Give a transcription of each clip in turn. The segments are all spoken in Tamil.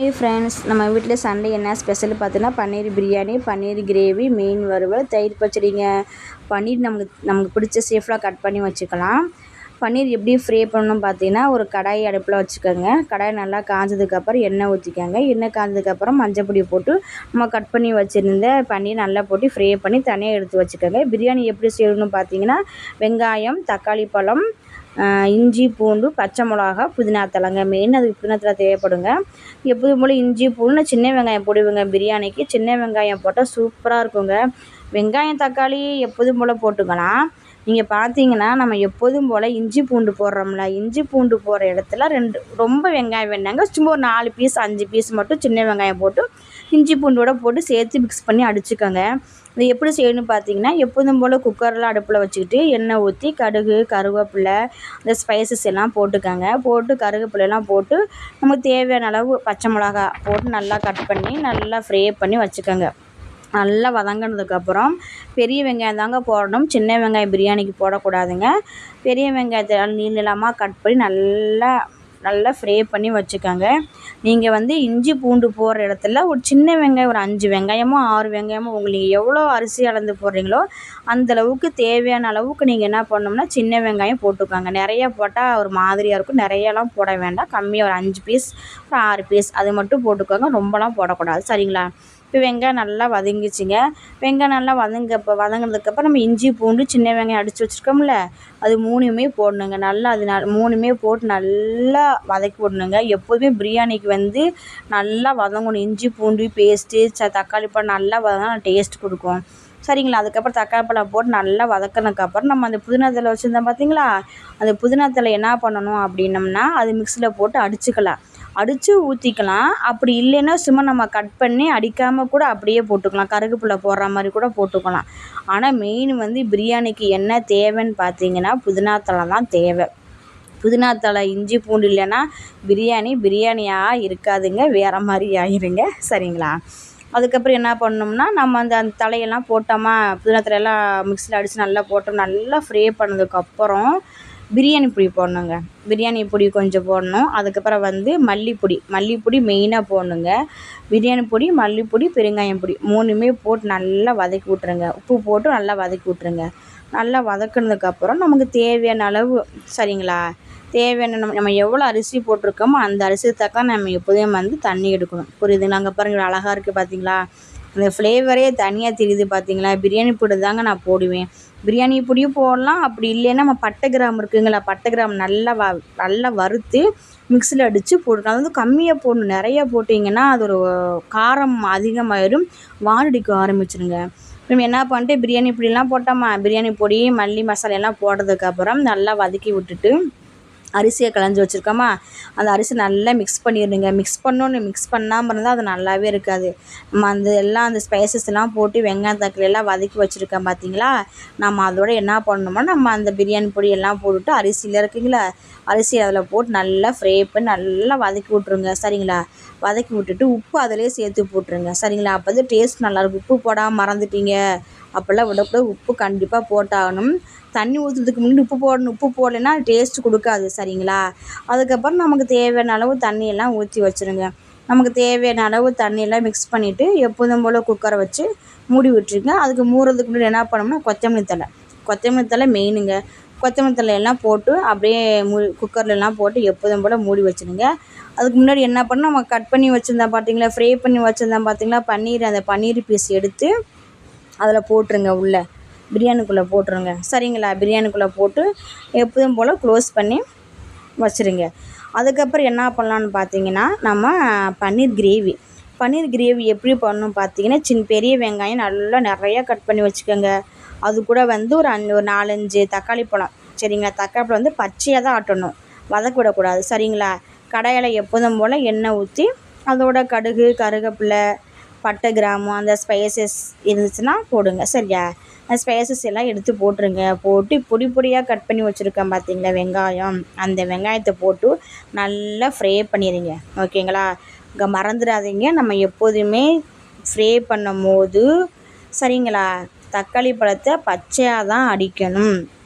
ஹே ஃப்ரெண்ட்ஸ், நம்ம வீட்டில் சண்டே என்ன ஸ்பெஷல் பார்த்தீங்கன்னா பன்னீர் பிரியாணி, பன்னீர் கிரேவி, மீன் வறுவல், தயிர் பச்சடிங்க. பன்னீர் நமக்கு பிடிச்ச ஷேஃபில் கட் பண்ணி வச்சுக்கலாம். பன்னீர் எப்படி ஃப்ரை பண்ணணும் பார்த்தீங்கன்னா, ஒரு கடாய் அடுப்பில் வச்சுக்கோங்க. கடாய் நல்லா காஞ்சதுக்கப்புறம் எண்ணெய் ஊற்றிக்கோங்க. எண்ணெய் காஞ்சதுக்கப்புறம் மஞ்சள் பொடி போட்டு நம்ம கட் பண்ணி வச்சுருந்த பன்னீர் நல்லா போட்டு ஃப்ரை பண்ணி தனியாக எடுத்து வச்சுக்கோங்க. பிரியாணி எப்படி செய்யணும்னு பார்த்தீங்கன்னா, வெங்காயம், தக்காளி பழம், இஞ்சி, பூண்டு, பச்சை மிளகா, புதினா தழைங்க. மெயின் அதுக்கு புதினா தழை தேவைப்படுங்க. எப்போதும் போல் இஞ்சி, பூண்டு, சின்ன வெங்காயம் போடுவேங்க. பிரியாணிக்கு சின்ன வெங்காயம் போட்டால் சூப்பராக இருக்குங்க. வெங்காயம், தக்காளி எப்போதும் போல் போட்டுக்கலாம். நீங்கள் பார்த்தீங்கன்னா, நம்ம எப்போதும் போல் இஞ்சி பூண்டு போடுறோம்ல, இஞ்சி பூண்டு போடுற இடத்துல ரொம்ப வெங்காயம் வேணாங்க. சும்மா ஒரு 4 பீஸ் 5 பீஸ் மட்டும் சின்ன வெங்காயம் போட்டு இஞ்சி பூண்டோட போட்டு சேர்த்து மிக்ஸ் பண்ணி அடிச்சுக்கோங்க. இது எப்படி செய்யணும்னு பார்த்தீங்கன்னா, எப்போதும் போல் குக்கரில் அடுப்பில் வச்சுக்கிட்டு எண்ணெய் ஊற்றி கடுகு, கருவேப்பிலை, இந்த ஸ்பைசஸ் எல்லாம் போட்டுக்கோங்க. போட்டு கருவேப்பிலையெல்லாம் போட்டு நமக்கு தேவையான அளவு பச்சை மிளகா போட்டு நல்லா கட் பண்ணி நல்லா ஃப்ரை பண்ணி வச்சுக்கோங்க. நல்லா வதங்கினதுக்கப்புறம் பெரிய வெங்காயம் தாங்க போடணும், சின்ன வெங்காயம் பிரியாணிக்கு போடக்கூடாதுங்க. பெரிய வெங்காயத்தை நீளமாக கட் பண்ணி நல்லா ஃப்ரை பண்ணி வச்சுக்கோங்க. நீங்கள் இஞ்சி பூண்டு போடுற இடத்துல ஒரு சின்ன வெங்காயம் ஒரு 5 வெங்காயமோ 6 வெங்காயமோ உங்களுக்கு எவ்வளோ அரிசி அளந்து போடுறீங்களோ அந்தளவுக்கு தேவையான அளவுக்கு நீங்கள் என்ன பண்ணணும்னா சின்ன வெங்காயம் போட்டுக்கோங்க. நிறையா போட்டால் ஒரு மாதிரியாக இருக்கும். நிறையலாம் போட வேண்டாம். கம்மியாக ஒரு 5 பீஸ் ஒரு 6 பீஸ் அது மட்டும் போட்டுக்கோங்க. ரொம்பலாம் போடக்கூடாது, சரிங்களா? இப்போ வெங்காயம் நல்லா வதங்கிச்சுங்க. வெங்காயம் நல்லா வதங்கினதுக்கப்புறம் நம்ம இஞ்சி பூண்டு சின்ன வெங்காயம் அடித்து வச்சுருக்கோம்ல, அது 3மே போடணுங்க. நல்லா அது 3மே போட்டு நல்லா வதக்கி விடணுங்க. எப்போதுமே பிரியாணிக்கு நல்லா வதங்கணும். இஞ்சி பூண்டு பேஸ்ட்டு தக்காளி பழம் நல்லா வதங்கினா டேஸ்ட் கொடுக்கும், சரிங்களா? அதுக்கப்புறம் தக்காளி பழம் போட்டு நல்லா வதக்கினதுக்கப்புறம் நம்ம அந்த புதினா தழை வச்சுருந்தோம் பார்த்தீங்களா, அந்த புதினா தழை என்ன பண்ணணும் அப்படின்னம்னா அது மிக்ஸியில் போட்டு அடித்து ஊற்றிக்கலாம். அப்படி இல்லைன்னா சும்மா நம்ம கட் பண்ணி அடிக்காமல் கூட அப்படியே போட்டுக்கலாம். கருவேப்பிலை போடுற மாதிரி கூட போட்டுக்கலாம். ஆனால் மெயின் பிரியாணிக்கு என்ன தேவைன்னு பார்த்தீங்கன்னா புதினா தழை தான் தேவை. புதினா தழை இஞ்சி பூண்டு இல்லைன்னா பிரியாணியாக இருக்காதுங்க, வேறு மாதிரி ஆயிருங்க, சரிங்களா? அதுக்கப்புறம் என்ன பண்ணோம்னா நம்ம அந்த தலையெல்லாம் போட்டோமா, புதினா தலையெல்லாம் மிக்ஸியில் அடித்து நல்லா போட்டோம். நல்லா ஃப்ரை பண்ணதுக்கப்புறம் பிரியாணி பொடி போடணுங்க. பிரியாணி பொடி கொஞ்சம் போடணும். அதுக்கப்புறம் மல்லிப்பொடி மெயினாக போடணுங்க. பிரியாணி பொடி, மல்லிப்பொடி, பெருங்காயம் பொடி 3மே போட்டு நல்லா வதக்கி விட்ருங்க. உப்பு போட்டு நல்லா வதக்கி விட்ருங்க. நல்லா வதக்குனதுக்கப்புறம் நமக்கு தேவையான அளவு, சரிங்களா? தேவையான நம்ம எவ்வளோ அரிசி போட்டிருக்கோமோ அந்த அரிசிக்கு தக்க நம்ம எப்போதும் தண்ணி எடுக்கணும், புரியுதுங்களா? அங்கே பாருங்கள் அழகாக இருக்குது பார்த்தீங்களா? அந்த ஃப்ளேவரே தனியாக தெரியுது பார்த்தீங்களா? பிரியாணி பொடி தாங்க நான் போடுவேன். பிரியாணி பொடியும் போடலாம். அப்படி இல்லைன்னா நம்ம பட்டை கிராம் இருக்குங்களா, பட்டை கிராம் நல்லா வறுத்து மிக்ஸியில் அடித்து போடணும். அது கம்மியாக போடணும். நிறையா போட்டிங்கன்னா அது ஒரு காரம் அதிகமாகிடும், வாடடிக்க ஆரம்பிச்சிருங்க. நம்ம என்ன பண்ணிட்டு பிரியாணி பொடியெல்லாம் போட்டோமா, பிரியாணி பொடி மல்லி மசாலா எல்லாம் போட்டதுக்கப்புறம் நல்லா வதக்கி விட்டுட்டு அரிசியை களைஞ்சி வச்சுருக்கோமா, அந்த அரிசி நல்லா மிக்ஸ் பண்ணிடணுங்க. மிக்ஸ் பண்ணாமல் இருந்தால் அது நல்லாவே இருக்காது. நம்ம அந்த ஸ்பைசஸ் எல்லாம் போட்டு வெங்காயம் தக்காளி எல்லாம் வதக்கி வச்சுருக்கோம் பார்த்தீங்களா, நம்ம அதோட என்ன பண்ணணுமோ நம்ம அந்த பிரியாணி பொடி எல்லாம் போட்டுட்டு அரிசியில் இருக்குங்களா, அரிசி அதில் போட்டு நல்லா ஃப்ரை பண்ணி நல்லா வதக்கி விட்ருங்க, சரிங்களா? வதக்கி விட்டுட்டு உப்பு அதிலே சேர்த்து போட்டுருங்க, சரிங்களா? அப்போ தான் டேஸ்ட் நல்லாயிருக்கும். உப்பு போடாமல் மறந்துட்டீங்க அப்போல்லாம் விடக்கூடாது. உப்பு கண்டிப்பாக போட்டாகணும். தண்ணி ஊற்றுறதுக்கு முன்னாடி உப்பு போடணும். உப்பு போடலைன்னா டேஸ்ட் கொடுக்காது, சரிங்களா? அதுக்கப்புறம் நமக்கு தேவையான அளவு தண்ணியெல்லாம் ஊற்றி வச்சுருங்க. நமக்கு தேவையான அளவு தண்ணியெல்லாம் மிக்ஸ் பண்ணிவிட்டு எப்போதும் போல் குக்கரை வச்சு மூடி விட்டுருங்க. அதுக்கு மூடுறதுக்கு முன்னாடி என்ன பண்ணோம்னா கொத்தமல்லி தழை மெயினுங்க. கொத்தமல்லி தழையெல்லாம் போட்டு அப்படியே குக்கர்லலாம் போட்டு எப்போதும் போல் மூடி வச்சுருங்க. அதுக்கு முன்னாடி என்ன பண்ணணும், நம்ம கட் பண்ணி வச்சுருந்தோம் பார்த்தீங்களா, ஃப்ரை பண்ணி வச்சுருந்தோம் பார்த்தீங்களா பன்னீர், அந்த பன்னீர் பீஸ் எடுத்து அதில் போட்டுருங்க. பிரியாணிக்குள்ளே போட்டுருங்க, சரிங்களா? பிரியாணிக்குள்ளே போட்டு எப்போதும் போல் க்ளோஸ் பண்ணி வச்சுருங்க. அதுக்கப்புறம் என்ன பண்ணலான்னு பார்த்தீங்கன்னா, நம்ம பன்னீர் கிரேவி எப்படி பண்ணணும் பார்த்தீங்கன்னா, பெரிய வெங்காயம் நல்லா நிறையா கட் பண்ணி வச்சுக்கோங்க. அது கூட ஒரு 4-5 தக்காளி பழம், சரிங்களா? தக்காளி பழம் பச்சையாக தான் ஆட்டணும், வதக்க விடக்கூடாது, சரிங்களா? கடாயில் எப்போதும் போல் எண்ணெய் ஊற்றி அதோட கடுகு, கருவேப்பிலை, பட்டை கிராம்பு அந்த ஸ்பைசஸ் இருந்துச்சுன்னா போடுங்க, சரியா? அந்த ஸ்பைசஸ் எல்லாம் எடுத்து போட்டுருங்க. போட்டு பொடியாக கட் பண்ணி வச்சுருக்கேன் பார்த்தீங்களா வெங்காயம், அந்த வெங்காயத்தை போட்டு நல்லா ஃப்ரை பண்ணிடுங்க, ஓகேங்களா? இங்கே மறந்துடாதீங்க, நம்ம எப்போதுமே ஃப்ரை பண்ணும் போது, சரிங்களா, தக்காளி பழத்தை பச்சையாக தான் அடிக்கணும்.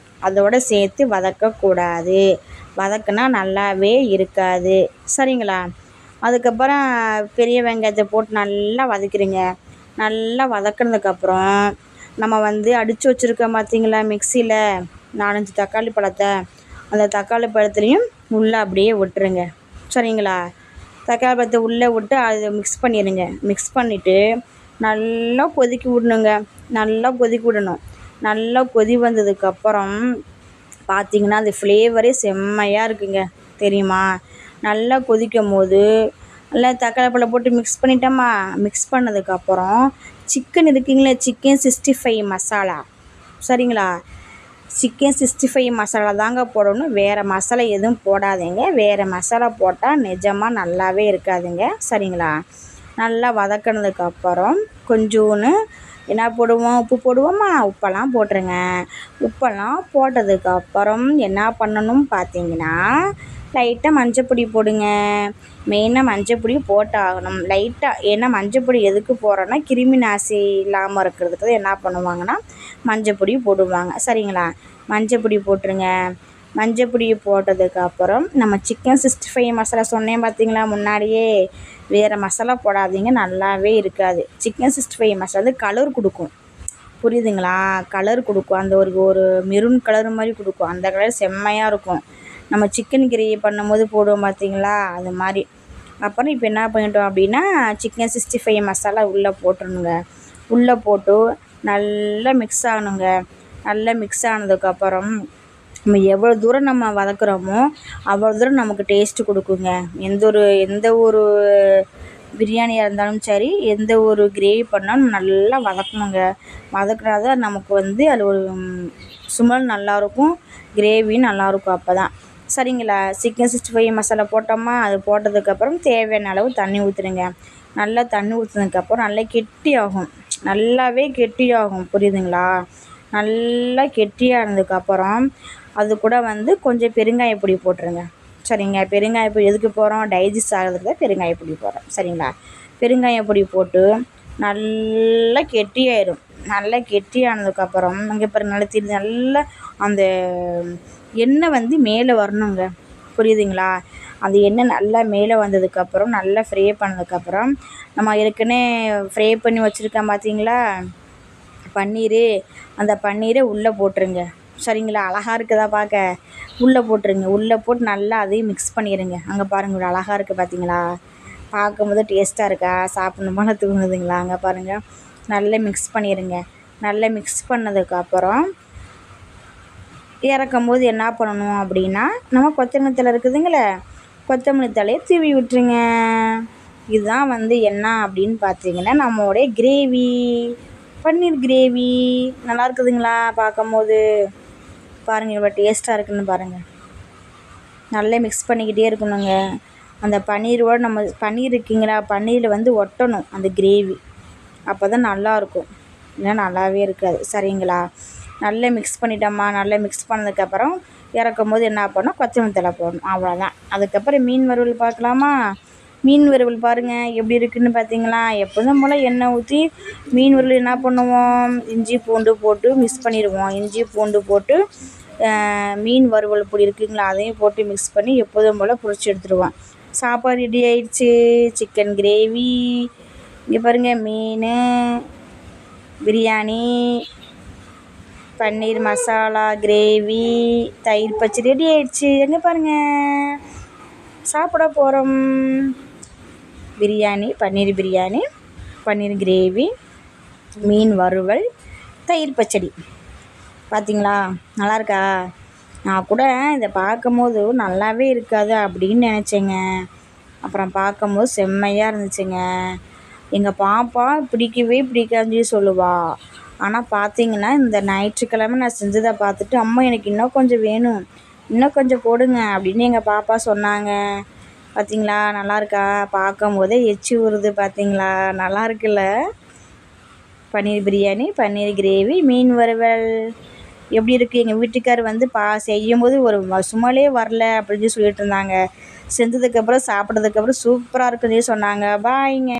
அதோடு சேர்த்து வதக்கக்கூடாது. வதக்குனா நல்லாவே இருக்காது, சரிங்களா? அதுக்கப்புறம் பெரிய வெங்காயத்தை போட்டு நல்லா வதக்கிடுங்க. நல்லா வதக்கினதுக்கப்புறம் நம்ம வந்து அடித்து வச்சுருக்கோம் பார்த்தீங்களா மிக்சியில் 4-5 தக்காளி பழத்தை, அந்த தக்காளி பழத்துலேயும் உள்ளே அப்படியே விட்டுருங்க. சரிங்களா? தக்காளி பழத்தை உள்ளே விட்டு அதை மிக்ஸ் பண்ணிடுங்க. மிக்ஸ் பண்ணிவிட்டு நல்லா கொதிக்க விடணுங்க. நல்லா கொதிக்க விடணும். நல்லா கொதி வந்ததுக்கப்புறம் பார்த்திங்கன்னா அந்த ஃப்ளேவரே செம்மையாக இருக்குங்க, தெரியுமா? நல்லா கொதிக்கும் போது நல்லா தக்காளி பழம் போட்டு மிக்ஸ் பண்ணிட்டோமா. மிக்ஸ் பண்ணதுக்கப்புறம் சிக்கன் இருக்குங்களே, சிக்கன் 65 மசாலா. சரிங்களா? சிக்கன் 65 மசாலா தாங்க போடணும். வேறு மசாலா எதுவும் போடாதீங்க. வேறு மசாலா போட்டால் நிஜமாக நல்லாவே இருக்காதுங்க. சரிங்களா? நல்லா வதக்கினதுக்கப்புறம் கொஞ்சோன்னு என்ன போடுவோம், உப்பு போடுவோமா, உப்பெல்லாம் போட்டுருங்க. உப்பெல்லாம் போட்டதுக்கப்புறம் என்ன பண்ணணும் பார்த்தீங்கன்னா, லைட்டாக மஞ்சப்பொடி போடுங்க. மெயினாக மஞ்சப்பொடி போட்டாகணும் லைட்டாக. ஏன்னா மஞ்சப்பொடி எதுக்கு போடுறோன்னா கிருமி நாசி இல்லாமல் இருக்கிறதுக்கு என்ன பண்ணுவாங்கன்னா மஞ்சப்பொடி போடுவாங்க. சரிங்களா? மஞ்சப்பொடி போட்டுருங்க. மஞ்சப்பொடி போட்டதுக்கப்புறம் நம்ம சிக்கன் 65 மசாலா சொன்னேன் பார்த்தீங்களா முன்னாடியே, வேறு மசாலா போடாதீங்க, நல்லாவே இருக்காது. சிக்கன் 65 மசாலா வந்து கலர் கொடுக்கும், புரியுதுங்களா? கலர் கொடுக்கும். அந்த ஒரு மெரூன் கலர் மாதிரி கொடுக்கும். அந்த கலர் செம்மையாக இருக்கும். நம்ம சிக்கன் கிரேவி பண்ணும்போது போடுவோம் பார்த்தீங்களா, அது மாதிரி. அப்புறம் இப்போ என்ன பண்ணிட்டோம் அப்படின்னா சிக்கன் 65 மசாலா உள்ளே போட்டுருணுங்க. உள்ளே போட்டு நல்லா மிக்ஸ் ஆகணுங்க. நல்லா மிக்ஸ் ஆனதுக்கப்புறம் நம்ம எவ்வளோ தூரம் நம்ம வதக்குறோமோ அவ்வளோ தூரம் நமக்கு டேஸ்ட்டு கொடுக்குங்க. எந்த ஒரு பிரியாணியாக இருந்தாலும் சரி, எந்த ஒரு கிரேவி பண்ணாலும் நல்லா வதக்கணுங்க. வதக்குனா தான் நமக்கு வந்து அதில் ஒரு ஸ்மெல் நல்லாயிருக்கும், கிரேவியும் நல்லாயிருக்கும். அப்போ தான் சரிங்களா? சிக்கன் 65 மசாலா போட்டோமா, அது போட்டதுக்கப்புறம் தேவையான அளவு தண்ணி ஊற்றுடுங்க. நல்லா தண்ணி ஊற்றுனதுக்கப்புறம் நல்லா கெட்டியாகும், நல்லாவே கெட்டியாகும், புரியுதுங்களா? நல்லா கெட்டியானதுக்கப்புறம் அது கூட வந்து கொஞ்சம் பெருங்காய பொடி போட்டுருங்க. சரிங்க? பெருங்காய பொடி எதுக்கு போடுறோம், டைஜஸ்ட் ஆகிறதுக்கு தான் பெருங்காய பொடி போடுறோம். சரிங்களா? பெருங்காய பொடி போட்டு நல்லா கெட்டியாயிடும். நல்லா கெட்டியானதுக்கப்புறம் இங்கே பாருங்க, நல்லா தெரியுது, நல்லா அந்த எண்ணெய் வந்து மேலே வரணுங்க, புரியுதுங்களா? அந்த எண்ணெய் நல்லா மேலே வந்ததுக்கப்புறம் நல்லா ஃப்ரை பண்ணதுக்கப்புறம் நம்ம ஏற்கனவே ஃப்ரை பண்ணி வச்சுருக்கோம் பார்த்தீங்களா பன்னீர், அந்த பன்னீரை உள்ளே போட்டுருங்க. சரிங்களா? அழகாக இருக்குதா பார்க்க? உள்ளே போட்டுருங்க. உள்ளே போட்டு நல்லா அதையும் மிக்ஸ் பண்ணிடுங்க. அங்கே பாருங்கள், இவ்வளோ அழகாக இருக்குது பார்த்தீங்களா? பார்க்கும்போது டேஸ்ட்டாக இருக்கா? சாப்பிட்ணும் போல தோணுதுங்களா? அங்கே பாருங்கள், நல்லா மிக்ஸ் பண்ணிடுங்க. நல்லா மிக்ஸ் பண்ணதுக்கப்புறம் இறக்கும்போது என்ன பண்ணணும் அப்படின்னா, நம்ம கொத்தமல்லி தழை இருக்குதுங்களே, கொத்தமல்லி தழையை தூவி விட்டுருங்க. இதுதான் வந்து என்ன அப்படின்னு பார்த்தீங்கன்னா நம்மளுடைய கிரேவி, பன்னீர் கிரேவி. நல்லா இருக்குதுங்களா பார்க்கும்போது? பாருங்கள் எவ்வளோ டேஸ்ட்டாக இருக்குதுன்னு பாருங்கள். நல்லா மிக்ஸ் பண்ணிக்கிட்டே இருக்கணுங்க. அந்த பன்னீரோடு நம்ம பன்னீர் இருக்குங்களா, பன்னீரில் வந்து ஒட்டணும் அந்த கிரேவி, அப்போ தான் நல்லாயிருக்கும். இல்லைன்னா நல்லாவே இருக்காது. சரிங்களா? நல்லா மிக்ஸ் பண்ணிட்டோமா. நல்லா மிக்ஸ் பண்ணதுக்கப்புறம் இறக்கும் போது என்ன பண்ணணும், கொத்தமல்லி தழை போடணும், அவ்வளோதான். அதுக்கப்புறம் மீன் வறுவல் பார்க்கலாமா? மீன் வறுவல் பாருங்கள் எப்படி இருக்குதுன்னு பார்த்தீங்களா? எப்போதும் போல் எண்ணெய் ஊற்றி மீன் வறுவல் என்ன பண்ணுவோம், இஞ்சி பூண்டு போட்டு மிக்ஸ் பண்ணிடுவோம். இஞ்சி பூண்டு போட்டு மீன் வறுவல் பொடி இருக்குங்களா, அதையும் போட்டு மிக்ஸ் பண்ணி எப்போதும் போல் பொரிச்சு எடுத்துடுவோம். சாப்பாடு ரெடி ஆயிடுச்சு. சிக்கன் கிரேவி, இங்கே பாருங்கள், மீன் பிரியாணி, பன்னீர் மசாலா கிரேவி, தயிர் பச்சடி ரெடி ஆயிடுச்சு. எங்கே பாருங்கள், சாப்பிட போகிறோம். பிரியாணி, பன்னீர் கிரேவி, மீன் வறுவல், தயிர் பச்சடி. பார்த்திங்களா? நல்லாயிருக்கா? நான் கூட இதை பார்க்கும்போது நல்லாவே இருக்காது அப்படின்னு நினச்சேங்க. அப்புறம் பார்க்கும்போது செம்மையாக இருந்துச்சுங்க. எங்கள் பாப்பா பிடிக்கவே பிடிக்காதுன்னு சொல்லுவாள். ஆனால் பார்த்திங்கன்னா இந்த ஞாயிற்றுக்கிழமை நான் செஞ்சதை பார்த்துட்டு, அம்மா எனக்கு இன்னும் கொஞ்சம் வேணும், இன்னும் கொஞ்சம் போடுங்க அப்படின்னு எங்கள் பாப்பா சொன்னாங்க. பார்த்திங்களா? நல்லாயிருக்கா? பார்க்கும்போதே எச்சி ஊறுது. பார்த்திங்களா? நல்லா இருக்குல்ல? பன்னீர் பிரியாணி, பன்னீர் கிரேவி, மீன் வறுவல் எப்படி இருக்குது? எங்கள் வீட்டுக்கார் வந்து செய்யும்போது ஒரு சுமலே வரல அப்படின்னு சொல்லிட்டு இருந்தாங்க. செஞ்சதுக்கப்புறம் சாப்பிட்டதுக்கப்புறம் சூப்பராக இருக்குதுன்னு சொன்னாங்க. பாய்ங்க.